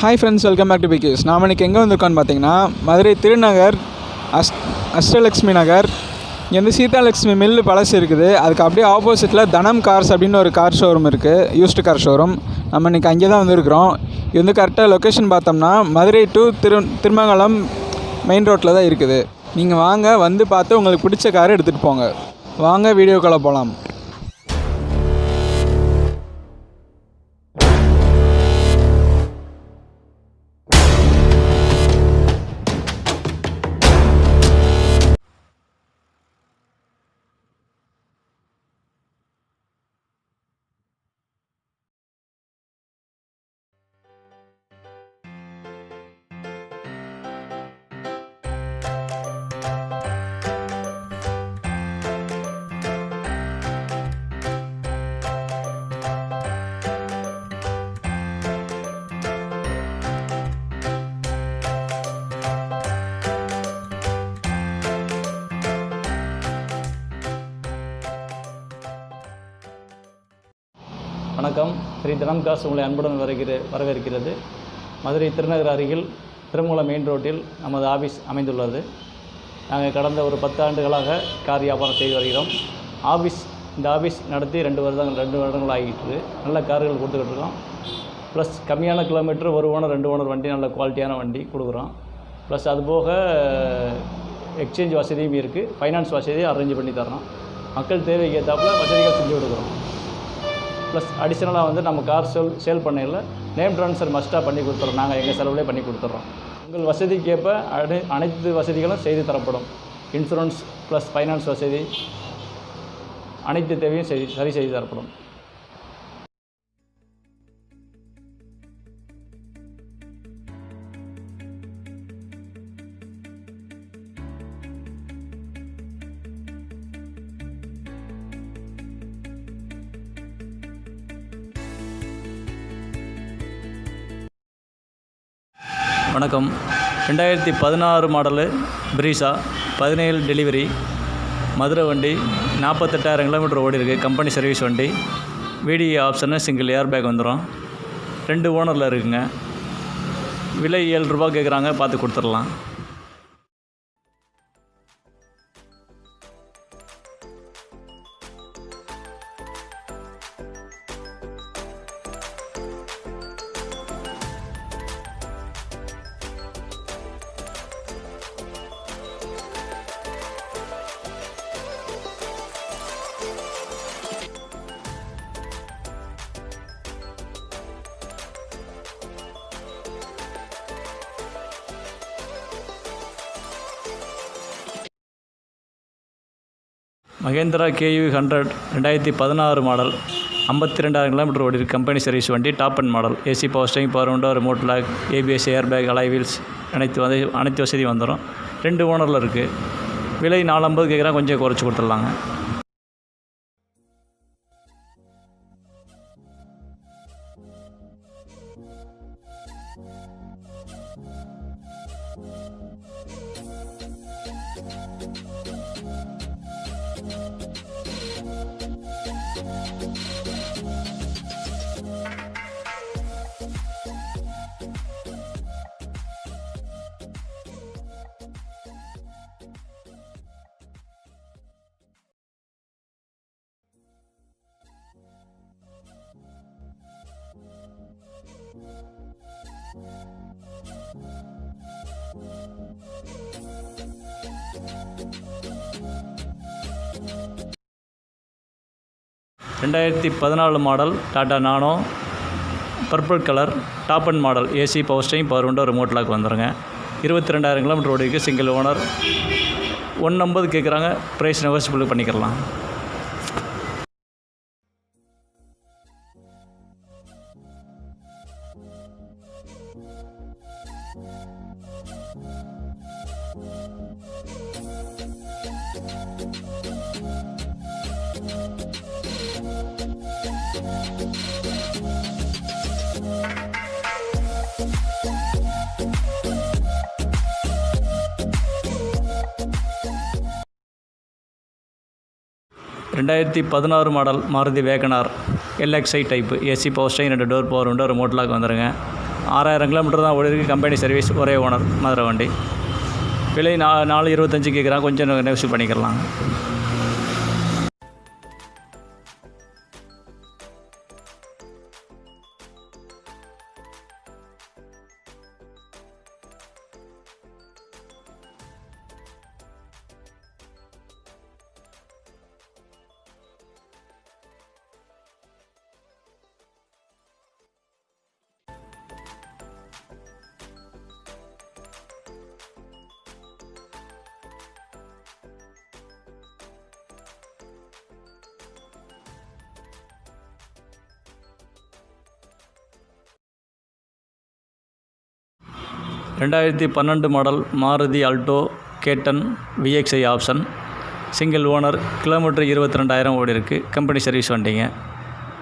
Hi friends, welcome back to PK's. நாம் இன்றைக்கி எங்கே வந்திருக்கோன்னு பார்த்தீங்கன்னா, மதுரை திருநகர் அஷ்டலக்ஷ்மி நகர். இங்கேருந்து சீதாலக்ஷ்மி மில்லு பழசு இருக்குது. அதுக்கு அப்படியே ஆப்போசிட்டில் தனம் கார்ஸ் அப்படின்னு ஒரு கார் ஷோரூம் இருக்குது, யூஸ்டு கார் ஷோரூம். நம்ம இன்றைக்கி அங்கே தான் வந்திருக்கிறோம். இது வந்து கரெக்டாக லொக்கேஷன் பார்த்தோம்னா மதுரை டு திருமங்கலம் மெயின் ரோட்டில் தான் இருக்குது. நீங்கள் வாங்க, வந்து பார்த்து உங்களுக்கு பிடிச்ச காரை எடுத்துகிட்டு போங்க. வாங்க வீடியோக்குள்ளே போகலாம். வணக்கம். ஸ்ரீ தனம் கார்ஸ் உங்களை அன்புடன் வரவேற்கிறது. மதுரை திருநகர் அருகில் திருமங்கலம் மெயின் ரோட்டில் நமது ஆஃபீஸ் அமைந்துள்ளது. நாங்கள் கடந்த ஒரு 10 ஆண்டுகளாக கார் வியாபாரம் செய்து வருகிறோம். இந்த ஆஃபீஸ் நடத்தி 2 வருடங்கள் ஆகிட்டு நல்ல கார்கள் கொடுத்துக்கிட்டு இருக்கோம். ப்ளஸ் கம்மியான கிலோமீட்டர், 1 ஓனர் 2 ஓனர் வண்டி, நல்ல குவாலிட்டியான வண்டி கொடுக்குறோம். ப்ளஸ் அதுபோக எக்ஸ்சேஞ்ச் வசதியும் இருக்குது. ஃபைனான்ஸ் வசதியை அரேஞ்ச் பண்ணி தரோம். மக்கள் தேவைக்கு ஏற்றாப்புல வசதிகள் செஞ்சு கொடுக்குறோம். ப்ளஸ் அடிஷ்னலாக வந்து நம்ம கார் சேல் பண்ணையில் நேம் ட்ரான்ஸ்ஃபர் மஸ்ட்டாக பண்ணி கொடுத்துறோம். நாங்கள் எங்கள் செலவுலேயே பண்ணி கொடுத்துட்றோம். உங்கள் வசதிக்கேற்ப அனைத்து வசதிகளும் செய்து தரப்படும். இன்சூரன்ஸ் ப்ளஸ் ஃபைனான்ஸ் வசதி அனைத்து தேவையும் சரி செய்து தரப்படும். வணக்கம். 2016 மாடலு ப்ரீஸா, 17 டெலிவரி, மதுரை வண்டி, 48,000 கிலோமீட்டர் ஓடி இருக்குது. கம்பெனி சர்வீஸ் வண்டி. Video option single air bag வந்துடும். 2 ஓனரில் இருக்குங்க. விலை 7 ரூபா கேட்குறாங்க, பார்த்து கொடுத்துடலாம். மகேந்திரா KU 100 2016 மாடல், 52,000 கிலோமீட்டர் ஓடி இருக்குது. கம்பெனி சர்வீஸ் வண்டி, top end model. AC, power steering, power window, remote lock, ABS, air bag, alloy wheels அனைத்து வசதியும் வந்துடும். 2 ஓனரில் இருக்குது. விலை 450 கேட்குறாங்க, கொஞ்சம் குறைச்சி கொடுத்துடலாங்க. (2014) model Tata Nano, purple colour, top end model. AC, power steering, power window, remote lock வந்துடுங்க. 22,000 கிலோமீட்டர் ஓடிக்கு. Single owner. 150 கேட்குறாங்க, ப்ரைஸ் நெகோசியபிள் பண்ணிக்கலாம். ரெண்டாயிரத்தி 16 model Maruti WagonR LXI type, AC, power steering, 2 door, power window, remote lock வந்துடுங்க. 6000 kilometre தான் ஓடி இருக்குது. Company service, ஒரே ஓனர், மதுரை வண்டி. விலை 425 கேட்குறாங்க, கொஞ்சம் நெகோஷியேட் பண்ணிக்கலாம். ரெண்டாயிரத்தி 12 மாடல் மாருதி ஆல்டோ கேட்டன் VXI option, single owner, kilometre 22,000 ஓடி இருக்குது. கம்பெனி சர்வீஸ் வண்டிங்க.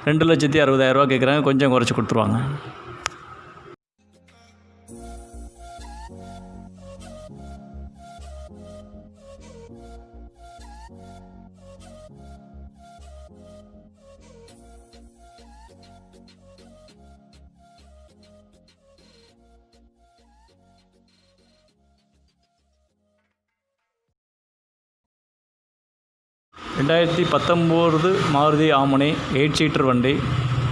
2,60,000 கேட்குறாங்க, கொஞ்சம் குறைச்சி கொடுத்துருவாங்க. ரெண்டாயிரத்தி 19 மாருதி ஆமனி 8 சீட்டர் வண்டி.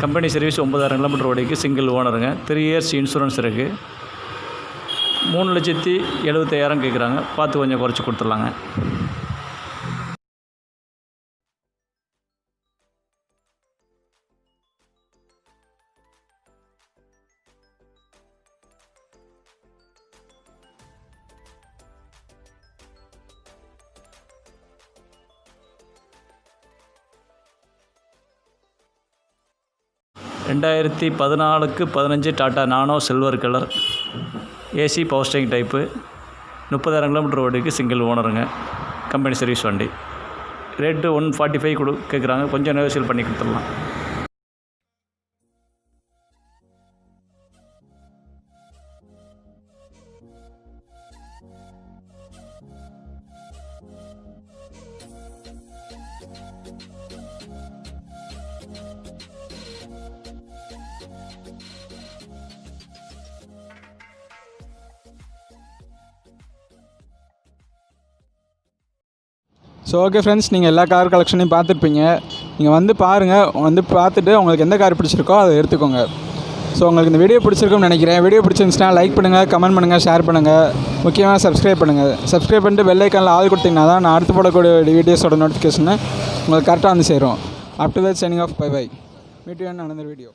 கம்பெனி சர்வீஸ் 9,000 கிலோமீட்டர் ஓடிக்கு. சிங்கிள் ஓனருங்க. 3 இயர்ஸ் இன்சூரன்ஸ் இருக்குது. 3,75,000 கேட்குறாங்க, பார்த்து கொஞ்சம் குறைச்சி கொடுத்துடலாங்க. ரெண்டாயிரத்தி 14-15 Tata Nano silver colour, AC power steering type, 30,000 kilometre ஓடிக்கு. சிங்கிள் ஓனருங்க. கம்பெனி சர்வீஸ் வண்டி. ரேட்டு 145 கேட்குறாங்க, கொஞ்சம் நெகோஷியேட் பண்ணி கொடுத்துடலாம். ஸோ ஓகே ஃப்ரெண்ட்ஸ், நீங்கள் எல்லா கார் கலெக்ஷனையும் பார்த்துருப்பீங்க. நீங்கள் வந்து பாருங்கள், வந்து பார்த்துட்டு உங்களுக்கு எந்த கார் பிடிச்சிருக்கோ அதை எடுத்துக்கோங்க. ஸோ உங்களுக்கு இந்த வீடியோ பிடிச்சிருக்கும்னு நினைக்கிறேன். வீடியோ பிடிச்சிருந்துச்சுன்னா லைக் பண்ணுங்கள், கமெண்ட் பண்ணுங்கள், ஷேர் பண்ணுங்கள், முக்கியமாக சப்ஸ்கிரைப் பண்ணுங்கள். சப்ஸ்கிரைப் பண்ணிட்டு பெல் ஐக்கானில் ஆல் கொடுத்தீங்கன்னா தான் நான் அடுத்து போடக்கூடிய வீடியோஸோட நோட்டிஃபிகேஷனை உங்களுக்கு கரெக்டாக வந்து சேரும். Up to that signing off, bye bye. Meet you in another video.